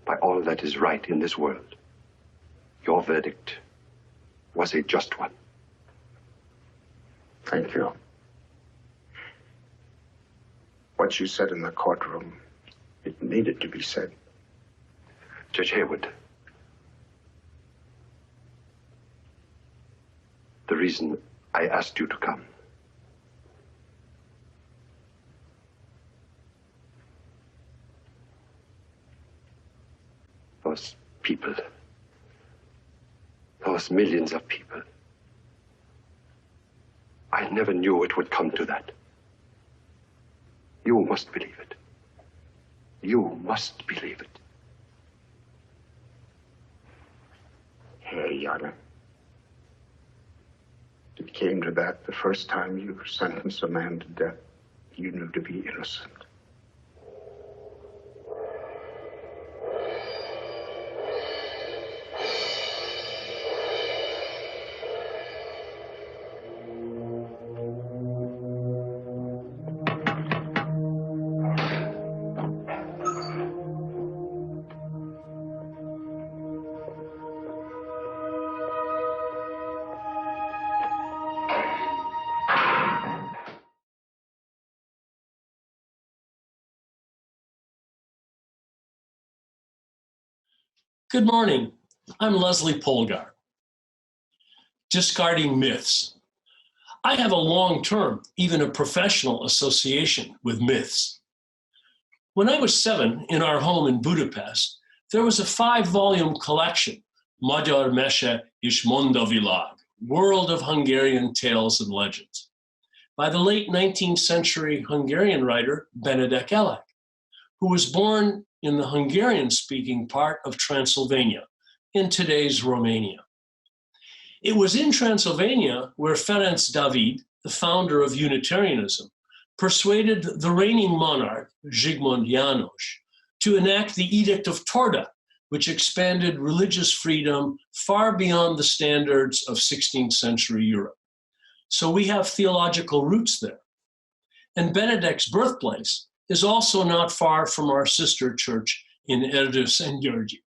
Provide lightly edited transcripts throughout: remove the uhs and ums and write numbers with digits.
by all that is right in this world. Your verdict was a just one. Thank you. What you said in the courtroom, it needed to be said. Judge Haywood, the reason I asked you to come those people, those millions of people, I never knew it would come to that. You must believe it. You must believe it. Hey, Yana. It came to that the first time you sentenced a man to death you knew to be innocent. Good morning. I'm Leslie Polgar. Discarding myths. I have a long-term, even a professional association with myths. When I was 7 in our home in Budapest, there was a 5-volume collection, Magyar Mese és Mondavilág, World of Hungarian Tales and Legends, by the late 19th century Hungarian writer Benedek Elek, who was born in the Hungarian-speaking part of Transylvania, in today's Romania. It was in Transylvania where Ferenc David, the founder of Unitarianism, persuaded the reigning monarch, Zsigmond János, to enact the Edict of Torda, which expanded religious freedom far beyond the standards of 16th century Europe. So we have theological roots there. And Benedek's birthplace is also not far from our sister church in Erdőszentgyörgyi.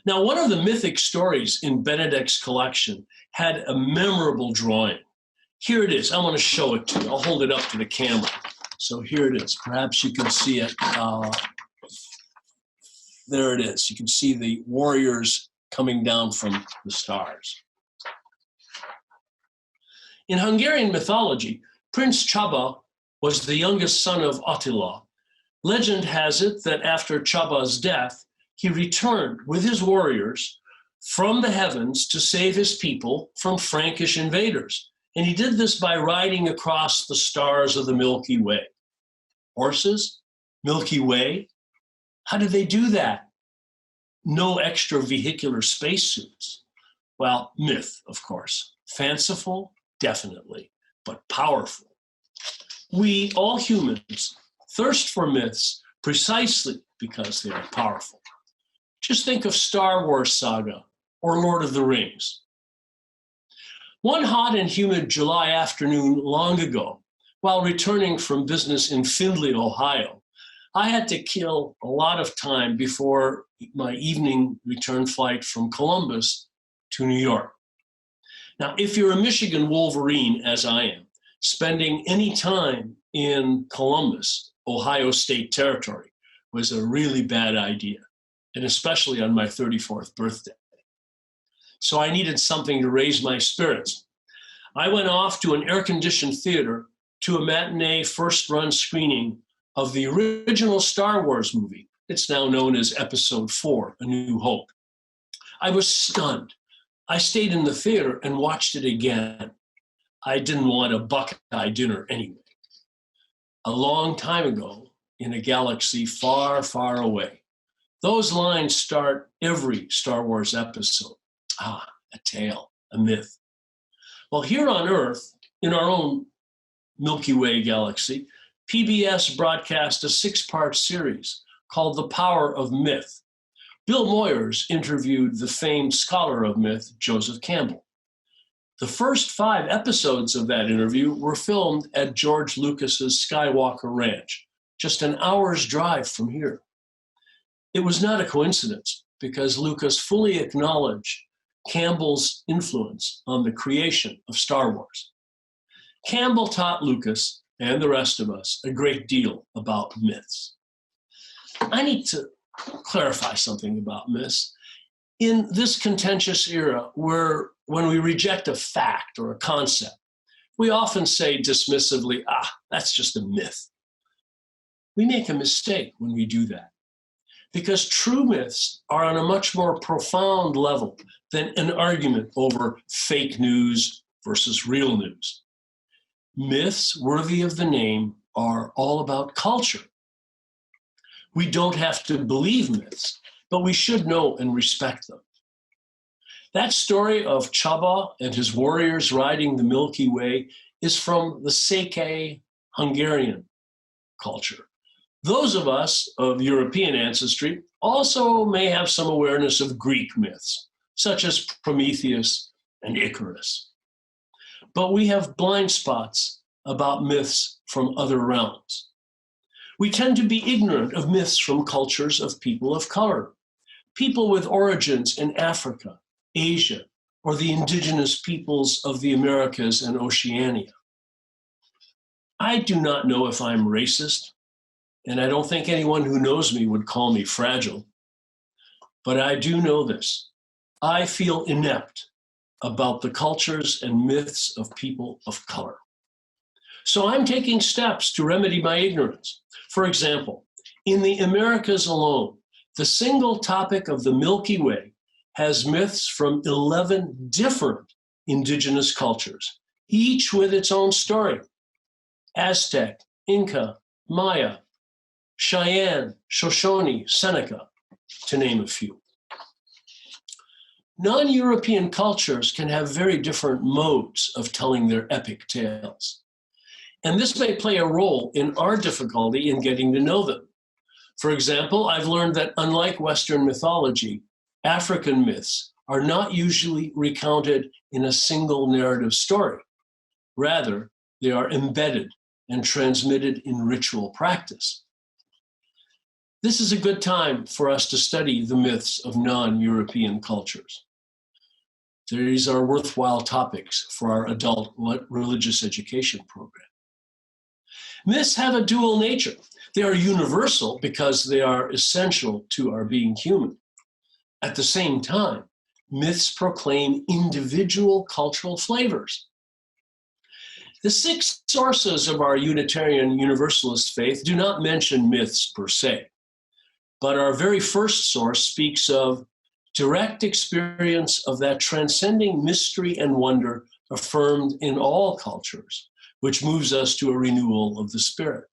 Now, one of the mythic stories in Benedek's collection had a memorable drawing. Here it is. I want to show it to you. I'll hold it up to the camera. So here it is. Perhaps you can see it. There it is. You can see the warriors coming down from the stars. In Hungarian mythology, Prince Csaba was the youngest son of Attila. Legend has it that after Csaba's death, he returned with his warriors from the heavens to save his people from Frankish invaders. And he did this by riding across the stars of the Milky Way. Horses? Milky Way? How did they do that? No extra vehicular spacesuits. Well, myth, of course. Fanciful? Definitely, but powerful. We, all humans, thirst for myths precisely because they are powerful. Just think of Star Wars saga or Lord of the Rings. One hot and humid July afternoon long ago, while returning from business in Findlay, Ohio, I had to kill a lot of time before my evening return flight from Columbus to New York. Now, if you're a Michigan Wolverine, as I am, spending any time in Columbus, Ohio State Territory, was a really bad idea, and especially on my 34th birthday. So I needed something to raise my spirits. I went off to an air-conditioned theater to a matinee first-run screening of the original Star Wars movie. It's now known as Episode 4, A New Hope. I was stunned. I stayed in the theater and watched it again. I didn't want a Buckeye dinner anyway. A long time ago, in a galaxy far, far away. Those lines start every Star Wars episode. Ah, a tale, a myth. Well, here on Earth, in our own Milky Way galaxy, PBS broadcast a 6-part series called The Power of Myth. Bill Moyers interviewed the famed scholar of myth, Joseph Campbell. The first 5 episodes of that interview were filmed at George Lucas's Skywalker Ranch, just an hour's drive from here. It was not a coincidence because Lucas fully acknowledged Campbell's influence on the creation of Star Wars. Campbell taught Lucas and the rest of us a great deal about myths. I need to clarify something about myths. In this contentious era where when we reject a fact or a concept, we often say dismissively, that's just a myth. We make a mistake when we do that because true myths are on a much more profound level than an argument over fake news versus real news. Myths worthy of the name are all about culture. We don't have to believe myths, but we should know and respect them. That story of Csaba and his warriors riding the Milky Way is from the Székely Hungarian culture. Those of us of European ancestry also may have some awareness of Greek myths, such as Prometheus and Icarus. But we have blind spots about myths from other realms. We tend to be ignorant of myths from cultures of people of color, people with origins in Africa, Asia, or the indigenous peoples of the Americas and Oceania. I do not know if I'm racist, and I don't think anyone who knows me would call me fragile, but I do know this. I feel inept about the cultures and myths of people of color. So I'm taking steps to remedy my ignorance. For example, in the Americas alone, the single topic of the Milky Way has myths from 11 different indigenous cultures, each with its own story. Aztec, Inca, Maya, Cheyenne, Shoshone, Seneca, to name a few. Non-European cultures can have very different modes of telling their epic tales. And this may play a role in our difficulty in getting to know them. For example, I've learned that unlike Western mythology, African myths are not usually recounted in a single narrative story. Rather, they are embedded and transmitted in ritual practice. This is a good time for us to study the myths of non-European cultures. These are worthwhile topics for our adult religious education program. Myths have a dual nature. They are universal because they are essential to our being human. At the same time, myths proclaim individual cultural flavors. The 6 sources of our Unitarian Universalist faith do not mention myths per se, but our very first source speaks of direct experience of that transcending mystery and wonder affirmed in all cultures, which moves us to a renewal of the spirit.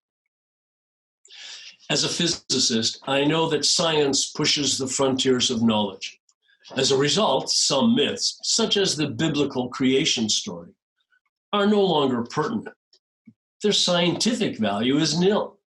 As a physicist, I know that science pushes the frontiers of knowledge. As a result, some myths, such as the biblical creation story, are no longer pertinent. Their scientific value is nil.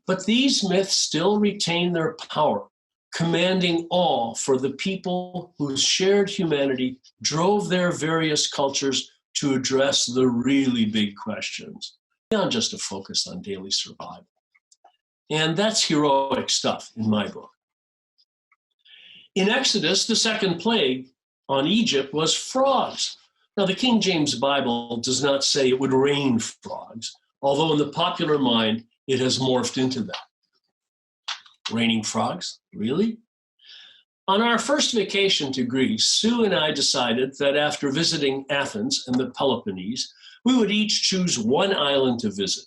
But these myths still retain their power, commanding awe for the people whose shared humanity drove their various cultures to address the really big questions, beyond just a focus on daily survival. And that's heroic stuff in my book. In Exodus, the second plague on Egypt was frogs. Now, the King James Bible does not say it would rain frogs, although in the popular mind, it has morphed into that. Raining frogs? Really? On our first vacation to Greece, Sue and I decided that after visiting Athens and the Peloponnese, we would each choose one island to visit.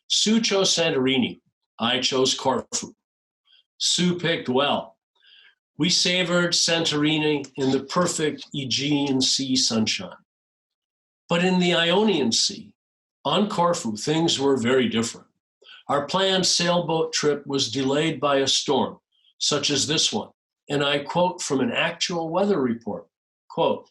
Sue chose Santorini. I chose Corfu. Sue picked well. We savored Santorini in the perfect Aegean Sea sunshine. But in the Ionian Sea, on Corfu, things were very different. Our planned sailboat trip was delayed by a storm, such as this one. And I quote from an actual weather report, quote,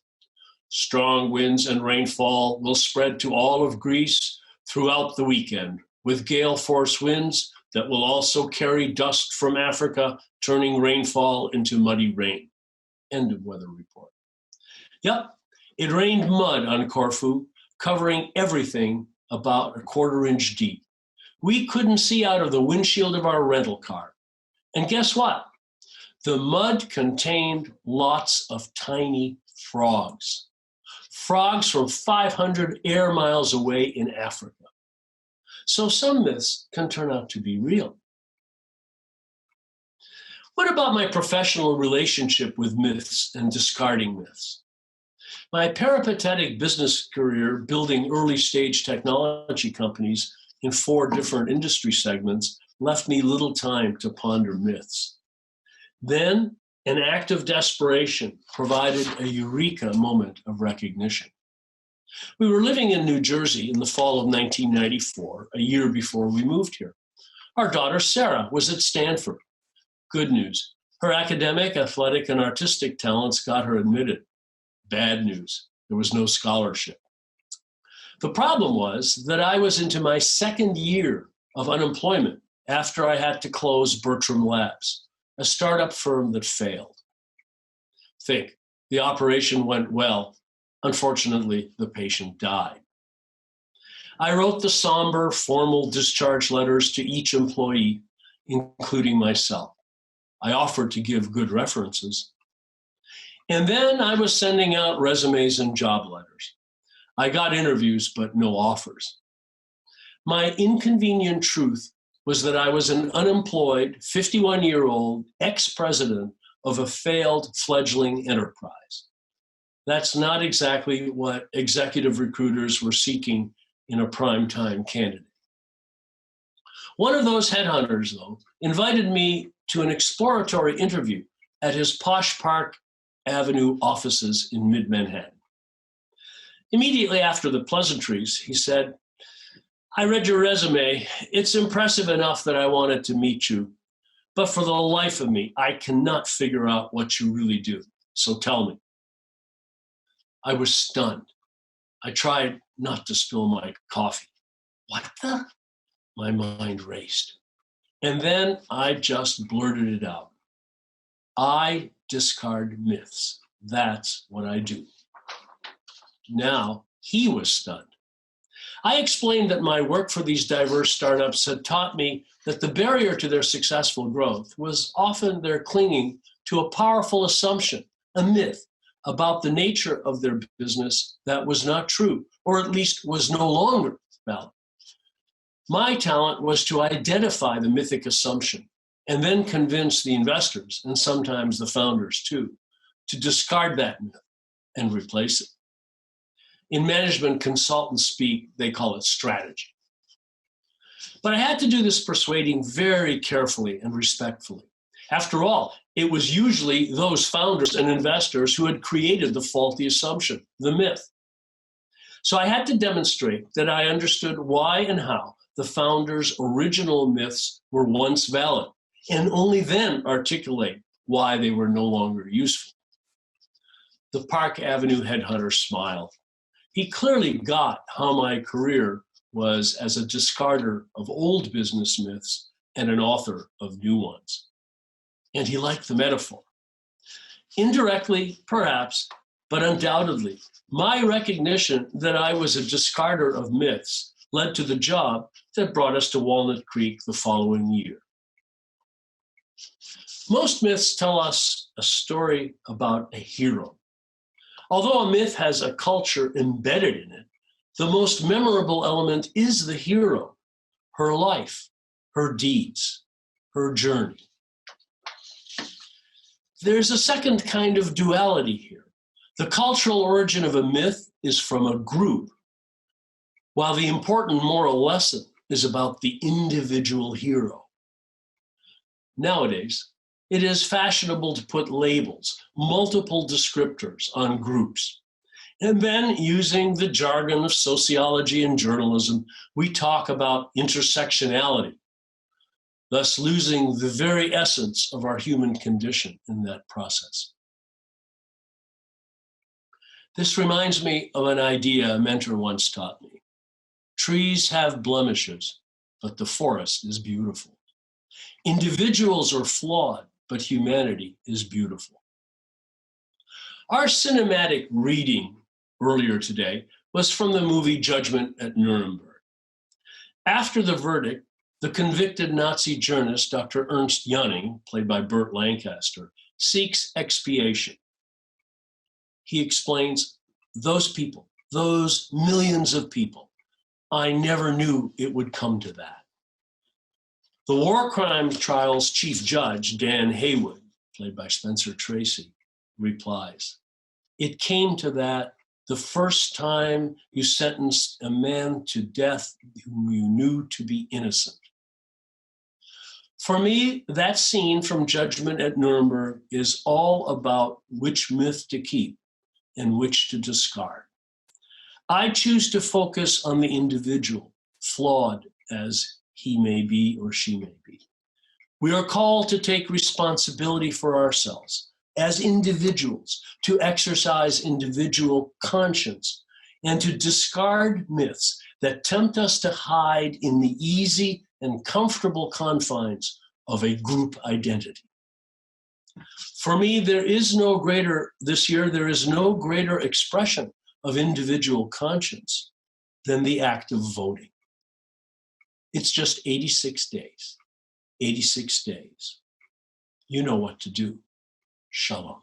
"Strong winds and rainfall will spread to all of Greece throughout the weekend, with gale force winds that will also carry dust from Africa, turning rainfall into muddy rain." End of weather report. Yep, it rained mud on Corfu, covering everything about a 1/4 inch deep. We couldn't see out of the windshield of our rental car. And guess what? The mud contained lots of tiny frogs. Frogs from 500 air miles away in Africa. So some myths can turn out to be real. What about my professional relationship with myths and discarding myths? My peripatetic business career building early stage technology companies in 4 different industry segments left me little time to ponder myths. Then, an act of desperation provided a eureka moment of recognition. We were living in New Jersey in the fall of 1994, a year before we moved here. Our daughter, Sarah, was at Stanford. Good news. Her academic, athletic, and artistic talents got her admitted. Bad news. There was no scholarship. The problem was that I was into my 2nd year of unemployment after I had to close Bertram Labs, a startup firm that failed. Think, the operation went well. Unfortunately, the patient died. I wrote the somber, formal discharge letters to each employee, including myself. I offered to give good references. And then I was sending out resumes and job letters. I got interviews, but no offers. My inconvenient truth was that I was an unemployed, 51-year-old ex-president of a failed fledgling enterprise. That's not exactly what executive recruiters were seeking in a primetime candidate. One of those headhunters, though, invited me to an exploratory interview at his posh Park Avenue offices in mid-Manhattan. Immediately after the pleasantries, he said, "I read your resume. It's impressive enough that I wanted to meet you. But for the life of me, I cannot figure out what you really do. So tell me." I was stunned. I tried not to spill my coffee. What the? My mind raced. And then I just blurted it out. I discard myths. That's what I do. Now he was stunned. I explained that my work for these diverse startups had taught me that the barrier to their successful growth was often their clinging to a powerful assumption, a myth, about the nature of their business that was not true, or at least was no longer valid. My talent was to identify the mythic assumption and then convince the investors, and sometimes the founders too, to discard that myth and replace it. In management consultant speak, they call it strategy. But I had to do this persuading very carefully and respectfully. After all, it was usually those founders and investors who had created the faulty assumption, the myth. So I had to demonstrate that I understood why and how the founders' original myths were once valid, and only then articulate why they were no longer useful. The Park Avenue headhunter smiled. He clearly got how my career was as a discarder of old business myths and an author of new ones. And he liked the metaphor. Indirectly, perhaps, but undoubtedly, my recognition that I was a discarder of myths led to the job that brought us to Walnut Creek the following year. Most myths tell us a story about a hero. Although a myth has a culture embedded in it, the most memorable element is the hero, her life, her deeds, her journey. There's a second kind of duality here. The cultural origin of a myth is from a group, while the important moral lesson is about the individual hero. Nowadays, it is fashionable to put labels, multiple descriptors on groups. And then, using the jargon of sociology and journalism, we talk about intersectionality, thus losing the very essence of our human condition in that process. This reminds me of an idea a mentor once taught me. Trees have blemishes, but the forest is beautiful. Individuals are flawed, but humanity is beautiful. Our cinematic reading earlier today was from the movie Judgment at Nuremberg. After the verdict, the convicted Nazi journalist, Dr. Ernst Jüning, played by Burt Lancaster, seeks expiation. He explains, those people, those millions of people, I never knew it would come to that. The war crimes trial's chief judge, Dan Haywood, played by Spencer Tracy, replies, it came to that the first time you sentenced a man to death whom you knew to be innocent. For me, that scene from Judgment at Nuremberg is all about which myth to keep and which to discard. I choose to focus on the individual, flawed as he may be or she may be. We are called to take responsibility for ourselves as individuals, to exercise individual conscience, and to discard myths that tempt us to hide in the easy and comfortable confines of a group identity. For me, this year, there is no greater expression of individual conscience than the act of voting. It's just 86 days. 86 days. You know what to do. Shalom.